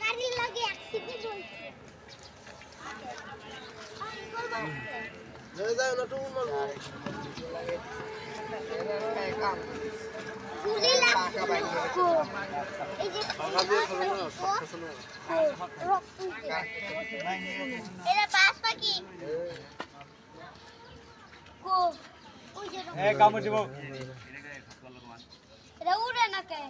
নারী লাগে অ্যাক্সিডেন্ট হইছে যাও যাও না তুমি মারবো গুলি লাগছে কো এই যে এটা পাস পাখি কো ওই যে এ কামড় দিব এটা উড়ে না কে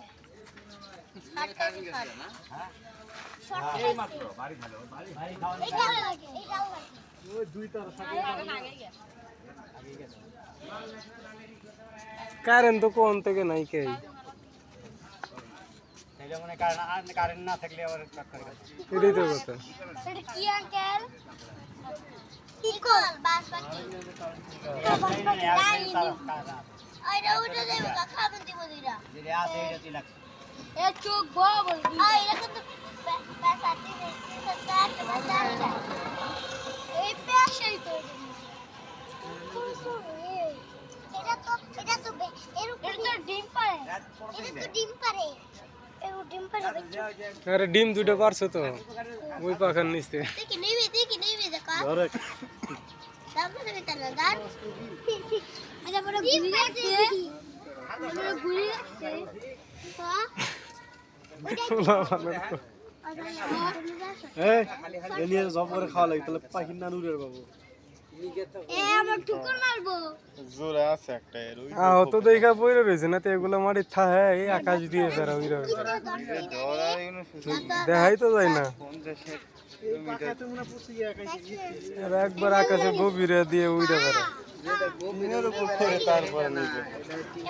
এই মাত্র বাড়ি ভালো বাড়ি খাওয়া এইটা লাগে এইটাও লাগে ওই দুই তার সাথে কারেন্ট তো কোন থেকে নাই কে এটা মানে কারেন্ট না থাকলে আবার চক্কর করে এটাই তো কথা এটা কি আঙ্কেল কি কল বাস পাখি আইরা উঠে দেব খাবেন দিব দিরা যদি আসে এটা 3 লাখ এ চোখ বড় আই এটা কিন্তু पैसा দিবে সরকার বাজারটা এই পেশাই তো এটা তো এর উপরে তো ডিম পারে এটা তো ডিম পারে এর ডিম পারে আরে ডিম দুটো পারছো তো ওই পাখার নিচে দেখি নেবে দেখা ধরে তারপরে বেতালা দাঁত এটা বড় গুলি লাগছে বড় গুলি লাগছে হ্যাঁ এলিয়ে জব করে খাওয়া লাগে তাহলে পাখির না নুরের বাবু এ আমার ঠুকুর মারবো জোরে আছে একটা এর ওই আহ তো দেখা পড়ে রয়েছে না তো এগুলো মাটি থাহে এই আকাশ দিয়ে বেড়া উইরা ধরা ইউনো দেখাই তো যায় না 50 কিলোমিটার এরা একবার আকাশে গভীরে দিয়ে উইরা বেড়া এর উপর করে তারপরে নিচে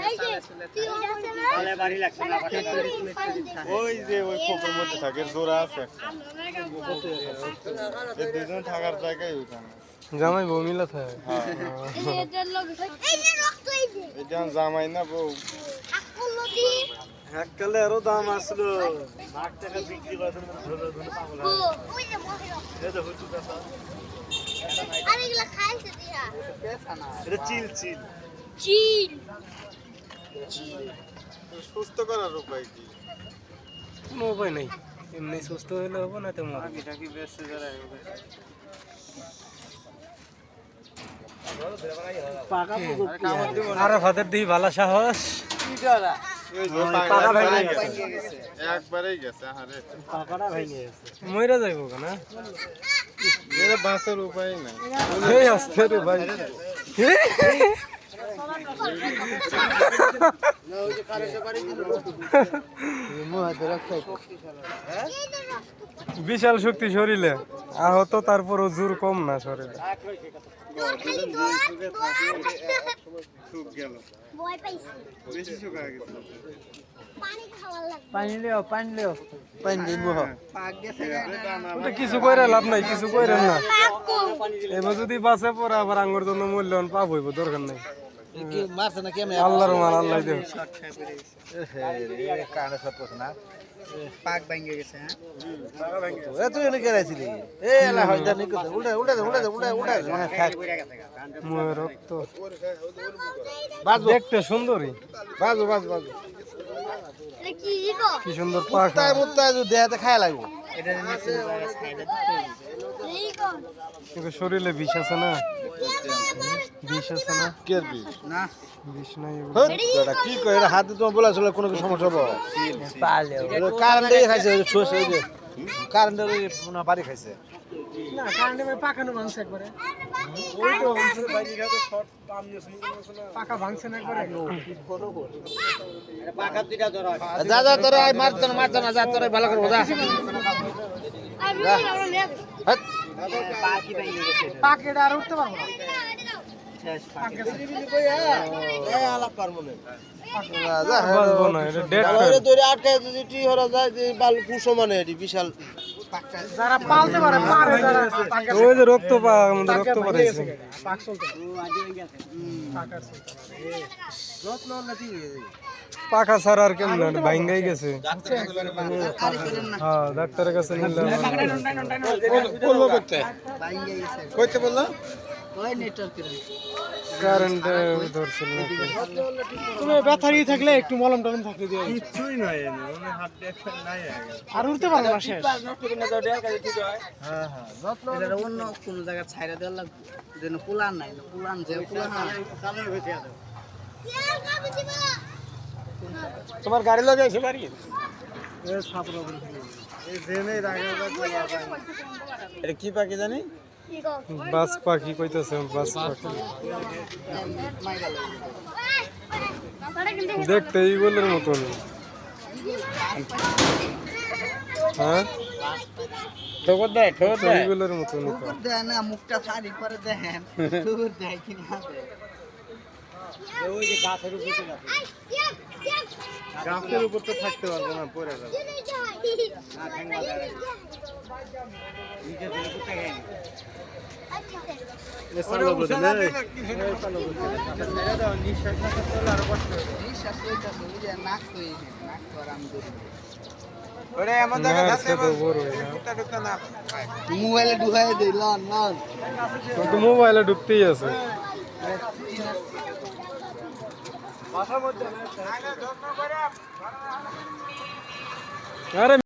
এই যে তুই আছে না তাহলে বাড়ি লাগছে না ওই যে ওই খোপের মধ্যে থাকে জোরে আছে এই দুজন থাকার জায়গায় ওইখানে জামাই বউ মিলা থাকে এই যে এটার লোক এই যে রক্ত এই যে এটা জামাই না বউ আকল নদী এককালে আরো দাম আসলো লাখ টাকা বিক্রি করে ধরে পাগল ওই যে মহিলা এই যে হুজুর কথা আর এগুলা খাইছে দিয়া এটা চিল চিল সুস্থ করার উপায় কি কোনো উপায় নেই এমনি সুস্থ হলে হবো না তেমন এটা কি বেশি যারা আরে ফাদের দিই ভালো সাহস একবারেই গেছে আরে পাকাটা ভেঙে গেছে মইরা যাইবো কেন এর বাঁচার উপায় নাই এই আসতে রে ভাই বিশাল শক্তি শরীরে আহত তারপরও জোর কম না শরীরে সুখ গেল ভয় পাইছি বেশি সুখ হয়ে গেছে পানি খাওয়া লাগবে পানি দিব ওটা কিছু কইরা লাভ নাই কিছু কইরেন না এবার যদি বাসে পরে আবার আঙ্গুর জন্য মূল্যায়ন পাব হইব দরকার নাই মারছে না কেমনে আল্লাহর মান আল্লাহ দেব কানে সব পছ না পাক ভেঙে গেছে এ তুই এনে গেরাইছিলি এ এলা হইদা নি কত উল্টা মানে খাই মুয়ে রক্ত দেখতে সুন্দরী বাজু এটা কি গো কি সুন্দর পাখা মুত্তায় যদি দেহাতে খায় লাগবে এটা নিচে খাইতে এই গো কিন্তু শরীরে বিষ আছে না বিষ আছে না কেরবি না বিষ নাই এটা কি কই এটা হাতে তোমার বলা চলে কোনো সমস্যা হবে কারেন্ট দিয়ে খাইছে ওই ছোস ওই যে কারেন্টের ওই না বাড়ি খাইছে না কারণে পাখানো ভাঙছে একবারে ওই তো বাইরে তো শর্ট পাম নিয়ে পাখা ভাঙছে না একবারে পাকা দুইটা ধরা যা যা তোরা মারতো না যা তোরা ভালো করে যা আমি আমরা নে হাট পাকি ভেঙে গেছে পাকেটা আর উঠতে পারবো না শেষ পাকি এ আলাপ পারবো না যা বাজবো না এটা ডেড আরে তোরে আটকায় যদি টি হরা যায় যে বাল পুষো মানে এটি বিশাল যারা পালতে পারে পারে যারা ওই যে রক্ত পা আমাদের রক্ত পাঠাইছে পাক চলতে ও আগে হয়ে গেছে পাকার চলতে যত্ন নাতি পাখা ছাড়া আর কেমন ভাঙ্গাই গেছে হ্যাঁ ডাক্তারের কাছে নিলাম বলবো করতে ভেঙে গেছে কইতে বললো ওই নেটওয়ার্কের কারেন্ট ধরছিল নাকি? তুমি ব্যথারি থাকলে একটু মলম টলম থাকলে দিয়ে কিছুই নাই এনে, মানে হাত দেখতে নাই আগে। আর উঠতে পারো না শেষ হ্যাঁ হ্যাঁ, যত্ন এটা অন্য কোন জায়গা ছাইরা দেওয়ার লাগবে যেন পুলান নাই পুলান যে পুলান চালু হইতে আছে। তোমার গাড়ি লাগাইছে বাড়ি এই ছাপরা বলছি, এই জেনে রাগে এটা কি পাখি জানি? বাস পাখি কইতেছে, বাস পাখি দেখতে ইগলের মতন। হ্যাঁ ঠোকর দেয় ইগলের মতন কুকুর দেয় না মুখটা ছাড়ি করে দেখেন কুকুর দেয় কি না দেয় ওই যে গাছের উপরে গাছের উপর তো থাকতে পারবো না, পড়ে যাবে। নিঃশ্বাস লইতাছে ওই যে নাক কই নাক তো আরাম করি মোবাইলে ঢুকাই দেই লন লন মোবাইলে ঢুকতেই আছে। আরে